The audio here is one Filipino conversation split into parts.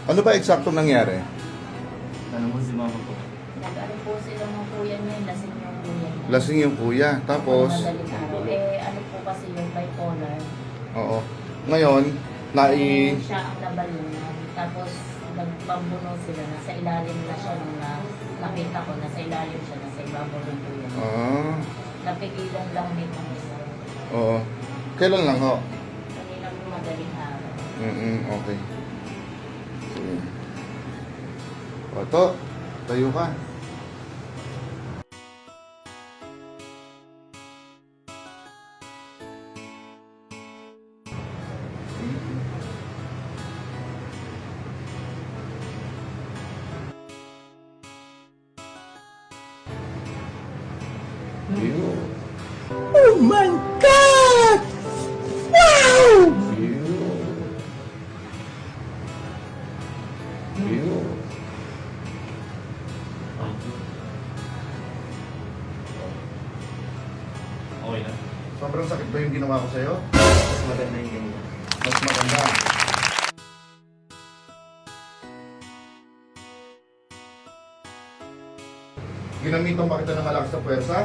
Ano ba eksakto nangyari? Ano mo si mama po? Nag-ano po sila ng kuya niya, lasing yung kuya niya. Lasing yung kuya. Tapos, Madaling araw. Ano po kasi yung bipolar. oo. Ngayon, Siya ang nabalunan. Tapos, nagpambuno sila. Nasa ilalim na siya nung nakita ko. Nasa ilalim siya. Nasa ibabaw ng kuya niya. Napigilan lang nito. Oo. Kailan lang ho? Kanilang madaling araw. Okay. Sige. Oto, tayo ka. Oh my God! Wow! Okay na. Sobrang sakit ba yung ginawa ko sa'yo? Mas maganda yung ganyan. Mas maganda. Ginamitan ba kita ng malakas na puwersa?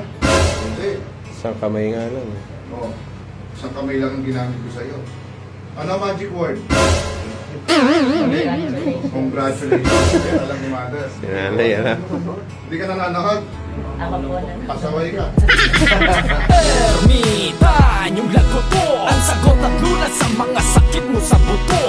Hindi. Isang kamay nga lang. Oo. Isang kamay lang ang ginamit ko sa'yo. Ano ang magic word? Congratulations. Yan alam ni Mother. Sinanay, ha? Hindi ka nananakag. Ako po na. Pasaway ka. Ermitan, yung lagot ko ang sagot at lunas sa mga sakit mo sa buto.